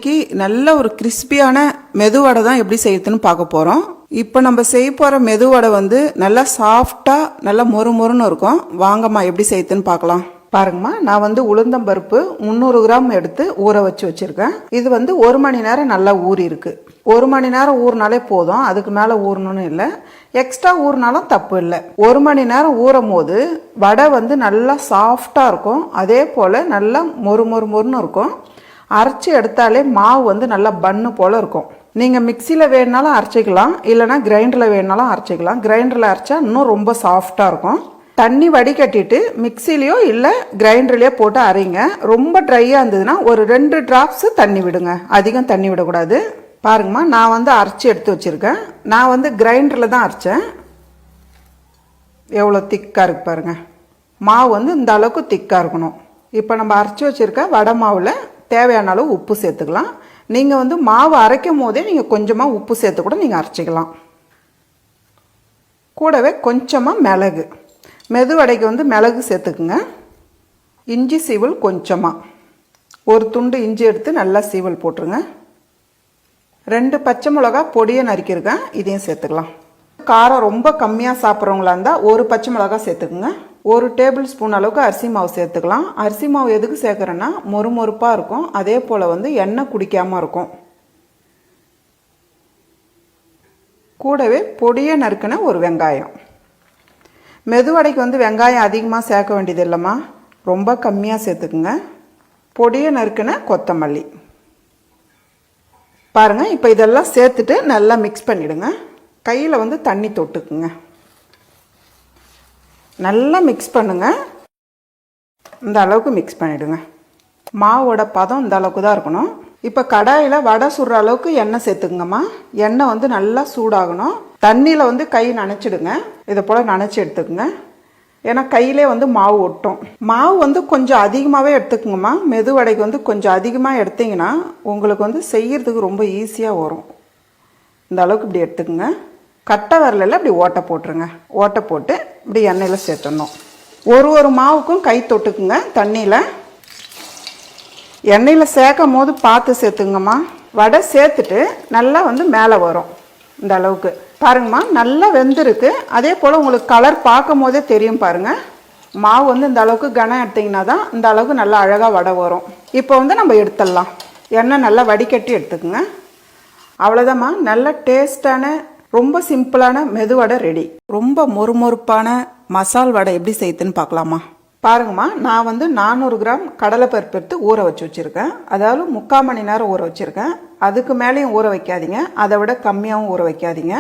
இன்னைக்கு நல்ல ஒரு கிறிஸ்பியான மெதுவடை தான் எப்படி செய்யறதுன்னு பார்க்க போகிறோம். இப்போ நம்ம செய்ய போகிற மெதுவடை வந்து நல்லா சாஃப்டாக நல்லா மொறுமொறுன்னு இருக்கும். வாங்கம்மா எப்படி செய்யறதுன்னு பார்க்கலாம். பாருங்கம்மா, நான் வந்து உளுந்தம்பருப்பு 300 கிராம் எடுத்து ஊற வச்சுருக்கேன். இது வந்து 1 மணி நேரம் நல்லா ஊறி இருக்கு. 1 மணி நேரம் ஊறினாலே போதும், அதுக்கு மேலே ஊறணும்னு இல்லை. எக்ஸ்ட்ரா ஊறினாலும் தப்பு இல்லை. 1 மணி நேரம் ஊறும் போது வடை வந்து நல்லா சாஃப்டாக இருக்கும். அதே போல் நல்லா மொறுமொறுன்னு இருக்கும். அரைச்சி எடுத்தாலே மாவு வந்து நல்லா பன்னு போல் இருக்கும். நீங்கள் மிக்சியில் வேணுனாலும் அரைச்சிக்கலாம், இல்லைனா கிரைண்டரில் வேணுனாலும் அரைச்சிக்கலாம். கிரைண்டரில் அரைச்சா இன்னும் ரொம்ப சாஃப்டாக இருக்கும். தண்ணி வடிகட்டிட்டு மிக்சிலையோ இல்லை கிரைண்டர்லையோ போட்டு அரைங்க. ரொம்ப ட்ரையாக இருந்ததுன்னா ஒரு 2 டிராப்ஸு தண்ணி விடுங்க, அதிகம் தண்ணி விடக்கூடாது. பாருங்கம்மா, நான் வந்து அரைச்சி எடுத்து வச்சுருக்கேன். நான் வந்து கிரைண்டரில் தான் அரைச்சேன். எவ்வளோ திக்காக இருக்கு பாருங்கள். மாவு வந்து இந்த அளவுக்கு திக்காக இருக்கணும். இப்போ நம்ம அரைச்சி வச்சுருக்க வடை மாவில் தேவையான அளவு உப்பு சேர்த்துக்கலாம். நீங்கள் வந்து மாவு அரைக்கும் போதே நீங்கள் கொஞ்சமாக உப்பு சேர்த்து கூட நீங்கள் அரைச்சிக்கலாம். கூடவே கொஞ்சமாக மிளகு, மெதுவடைக்கு வந்து மிளகு சேர்த்துக்குங்க. இஞ்சி சீவல் கொஞ்சமாக, ஒரு துண்டு இஞ்சி எடுத்து நல்லா சீவல் போட்டுருங்க. 2 பச்சை மிளகா பொடியை நறுக்கியிருக்கேன், இதையும் சேர்த்துக்கலாம். காரம் ரொம்ப கம்மியாக சாப்பிட்றவங்களா இருந்தால் 1 பச்சை மிளகா சேர்த்துக்குங்க. 1 டேபிள் ஸ்பூன் அளவுக்கு அரிசி மாவு சேர்த்துக்கலாம். அரிசி மாவு எதுக்கு சேர்க்குறேன்னா மொறுமொறுப்பாக இருக்கும், அதே போல் வந்து எண்ணெய் குடிக்காமல் இருக்கும். கூடவே பொடியை நறுக்கின ஒரு வெங்காயம். மெதுவடைக்கு வந்து வெங்காயம் அதிகமாக சேர்க்க வேண்டியது இல்லைம்மா, ரொம்ப கம்மியாக சேர்த்துக்குங்க. பொடியை நறுக்கின கொத்தமல்லி. பாருங்கள், இப்போ இதெல்லாம் சேர்த்துட்டு நல்லா மிக்ஸ் பண்ணிவிடுங்க. கையில் வந்து தண்ணி தொட்டுக்குங்க. நல்லா மிக்ஸ் பண்ணுங்க. இந்த அளவுக்கு மிக்ஸ் பண்ணிவிடுங்க. மாவோட பதம் இந்த அளவுக்கு தான் இருக்கணும். இப்போ கடாயில் வடை சுடுற அளவுக்கு எண்ணெய் சேர்த்துக்குங்கம்மா. எண்ணெய் வந்து நல்லா சூடாகணும். தண்ணியில் வந்து கை நனைச்சிடுங்க. இதை போல் நனைச்சி எடுத்துக்குங்க, ஏன்னா கையிலே வந்து மாவு ஒட்டும். மாவு வந்து கொஞ்சம் அதிகமாகவே எடுத்துக்குங்கம்மா. மெதுவடைக்கு வந்து கொஞ்சம் அதிகமாக எடுத்திங்கன்னா உங்களுக்கு வந்து செய்யறதுக்கு ரொம்ப ஈஸியாக வரும். இந்த அளவுக்கு இப்படி எடுத்துக்குங்க. கட்டை விரலில் இப்படி ஓட்டை போட்டுருங்க. ஓட்டை போட்டு இப்படி எண்ணெயில் சேர்த்துடணும். ஒரு மாவுக்கும் கை தொட்டுக்குங்க. தண்ணியில் எண்ணெயில் சேர்க்கும் போது பார்த்து சேர்த்துங்கம்மா. வடை சேர்த்துட்டு நல்லா வந்து மேலே வரும். இந்த அளவுக்கு பாருங்கம்மா, நல்லா வெந்திருக்கு. அதே போல் உங்களுக்கு கலர் பார்க்கும் போதே தெரியும் பாருங்கள். மாவு வந்து இந்த அளவுக்கு கனம் எடுத்திங்கன்னா தான் இந்த அளவுக்கு நல்லா அழகாக வடை வரும். இப்போ வந்து நம்ம எடுத்துடலாம். எண்ணெய் நல்லா வடிகட்டி எடுத்துக்குங்க. அவ்வளோதாம்மா, நல்ல டேஸ்டான ரொம்ப சிம்பிளான மெதுவடை ரெடி. ரொம்ப மொறுமொறுப்பான மசால் வடை எப்படி செய்யுதுன்னு பார்க்கலாமா? பாருங்கம்மா, நான் வந்து 400 கிராம் கடலைப்பருப்பு எடுத்து ஊற வச்சுருக்கேன். அதாவது 3/4 மணி நேரம் ஊற வச்சுருக்கேன். அதுக்கு மேலேயும் ஊற வைக்காதீங்க, அதை விட கம்மியாகவும் ஊற வைக்காதீங்க.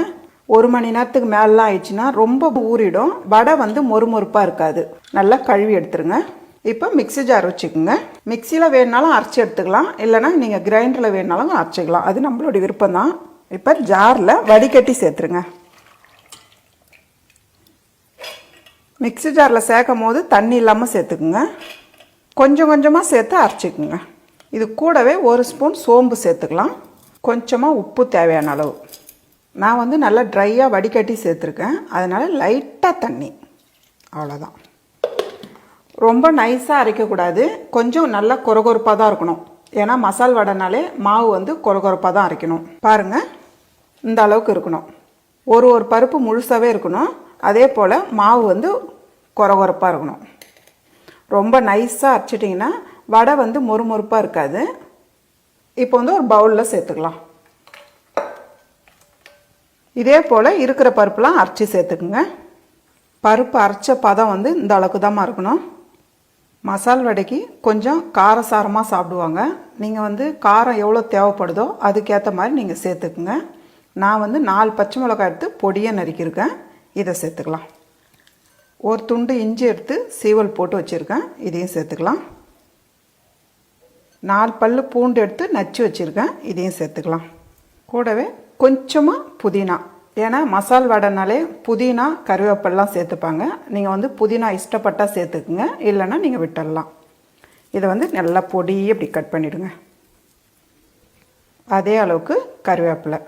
1 மணி நேரத்துக்கு மேலாம் ஆயிடுச்சுன்னா ரொம்ப ஊறிடும், வடை வந்து மொறுமொறுப்பாக இருக்காது. நல்லா கழுவி எடுத்துருங்க. இப்போ மிக்ஸி ஜார் வச்சுக்கோங்க. மிக்சியில் வேணுனாலும் அரைச்சி எடுத்துக்கலாம், இல்லைனா நீங்கள் கிரைண்டரில் வேணுனாலும் அரைச்சிக்கலாம், அது நம்மளுடைய விருப்பம் தான். இப்போ ஜாரில் வடிகட்டி சேர்த்துருங்க. மிக்ஸி ஜாரில் சேர்க்கும் போது தண்ணி இல்லாமல் சேர்த்துக்குங்க. கொஞ்சம் கொஞ்சமாக சேர்த்து அரைச்சிக்குங்க. இது கூடவே 1 ஸ்பூன் சோம்பு சேர்த்துக்கலாம். கொஞ்சமாக உப்பு தேவையான அளவு. நான் வந்து நல்லா ட்ரையாக வடிகட்டி சேர்த்துருக்கேன், அதனால் லைட்டாக தண்ணி, அவ்வளோதான். ரொம்ப நைஸாக அரைக்கக்கூடாது, கொஞ்சம் நல்லா கொரகொரப்பாக தான் இருக்கணும். ஏன்னா மசால் வடைனாலே மாவு வந்து கொரகொரப்பாக தான் அரைக்கணும். பாருங்கள், இந்த அளவுக்கு இருக்கணும். ஒரு பருப்பு முழுசாகவே இருக்கணும். அதே போல் மாவு வந்து கொரகொரப்பாக இருக்கணும். ரொம்ப நைஸாக அரைச்சிட்டிங்கன்னா வடை வந்து மொறுமொறுப்பாக இருக்காது. இப்போ வந்து ஒரு பவுலில் சேர்த்துக்கலாம். இதே போல் இருக்கிற பருப்புலாம் அரைச்சி சேர்த்துக்குங்க. பருப்பு அரைச்ச பதம் வந்து இந்த அளவுக்கு தான் இருக்கணும். மசால் வடைக்கு கொஞ்சம் காரசாரமாக சாப்பிடுவாங்க. நீங்கள் வந்து காரம் எவ்வளோ தேவைப்படுதோ அதுக்கேற்ற மாதிரி நீங்கள் சேர்த்துக்குங்க. நான் வந்து 4 பச்சை மிளகாய் எடுத்து பொடியை நறுக்கியிருக்கேன், இதை சேர்த்துக்கலாம். ஒரு துண்டு இஞ்சி எடுத்து சீவல் போட்டு வச்சுருக்கேன், இதையும் சேர்த்துக்கலாம். 4 பல்லு பூண்டு எடுத்து நச்சு வச்சுருக்கேன், இதையும் சேர்த்துக்கலாம். கூடவே கொஞ்சமாக புதினா, ஏன்னா மசால் வடைனாலே புதினா கருவேப்பிலாம் சேர்த்துப்பாங்க. நீங்கள் வந்து புதினா இஷ்டப்பட்டால் சேர்த்துக்குங்க, இல்லைன்னா நீங்கள் விட்டுடலாம். இதை வந்து நல்லா பொடி இப்படி கட் பண்ணிவிடுங்க. அதே அளவுக்கு கருவேப்பிலை,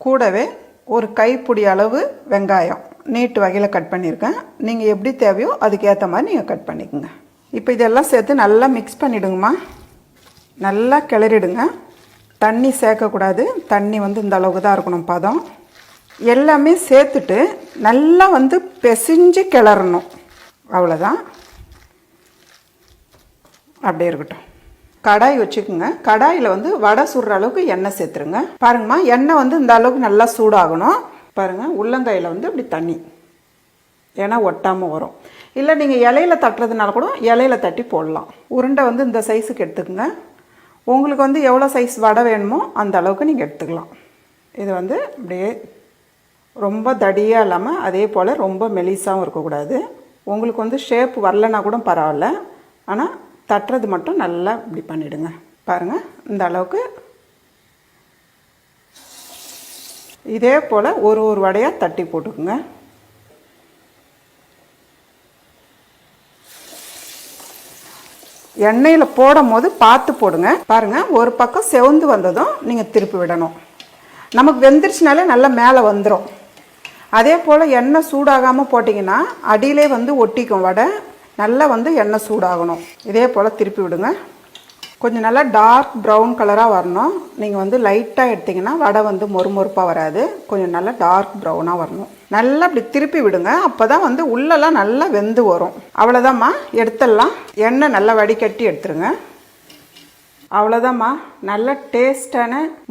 கூடவே ஒரு கைப்பிடி அளவு வெங்காயம் நீட்டு வகையில் கட் பண்ணியிருக்கேன். நீங்கள் எப்படி தேவையோ அதுக்கேற்ற மாதிரி நீங்கள் கட் பண்ணிக்கோங்க. இப்போ இதெல்லாம் சேர்த்து நல்லா மிக்ஸ் பண்ணிவிடுங்கம்மா. நல்லா கிளறிடுங்க. தண்ணி சேர்க்கக்கூடாது. தண்ணி வந்து இந்த அளவுக்கு தான் இருக்கணும் பதம். எல்லாமே சேர்த்துட்டு நல்லா வந்து பிசைஞ்சு கிளறணும். அவ்வளோதான். அப்படியே இருக்கட்டும். கடாய் வச்சுக்கோங்க. கடாயில் வந்து வடை சுடுற அளவுக்கு எண்ணெய் சேர்த்துருங்க. பாருங்கம்மா, எண்ணெய் வந்து இந்த அளவுக்கு நல்லா சூடாகணும். பாருங்கள், உள்ளங்கையில் வந்து இப்படி தண்ணி, ஏன்னா ஒட்டாமல் வரும். இல்லை நீங்கள் இலையில தட்டுறதுனால கூட இலையில தட்டி போடலாம். உருண்டை வந்து இந்த சைஸுக்கு எடுத்துக்கோங்க. உங்களுக்கு வந்து எவ்வளோ சைஸ் வடை வேணுமோ அந்த அளவுக்கு நீங்கள் எடுத்துக்கலாம். இது வந்து இப்படியே ரொம்ப தடியாக இல்லாமல் அதே போல் ரொம்ப மெலிசாகவும் இருக்கக்கூடாது. உங்களுக்கு வந்து ஷேப் வரலன்னா கூட பரவாயில்ல. ஆனால் தட்டுறது மட்டும் நல்லா இப்படி பண்ணிவிடுங்க. பாருங்கள், இந்த அளவுக்கு. இதே போல் ஒரு ஒரு வடையாக தட்டி போட்டுக்குங்க. எண்ணெயில் போடும் போது பார்த்து போடுங்க. பாருங்கள், ஒரு பக்கம் செவந்து வந்ததும் நீங்கள் திருப்பி விடணும். நமக்கு வெந்துருச்சுனாலே நல்லா மேலே வந்துடும். அதே போல் எண்ணெய் சூடாகாமல் போட்டிங்கன்னா அடியிலே வந்து ஒட்டிக்கும் வடை. நல்லா வந்து எண்ணெய் சூடாகணும். இதே போல் திருப்பி விடுங்க. கொஞ்சம் நல்லா டார்க் ப்ரௌன் கலராக வரணும். நீங்கள் வந்து லைட்டாக எடுத்திங்கன்னா வடை வந்து மொறுமொறுப்பாக வராது. கொஞ்சம் நல்லா டார்க் ப்ரௌனாக வரணும். நல்லா இப்படி திருப்பி விடுங்க. அப்போ தான் வந்து உள்ளெல்லாம் நல்லா வெந்து வரும். அவ்வளோதாம்மா, எடுத்துடலாம். எண்ணெய் நல்லா வடிகட்டி எடுத்துருங்க. அவ்வளோதாம்மா, நல்ல டேஸ்டான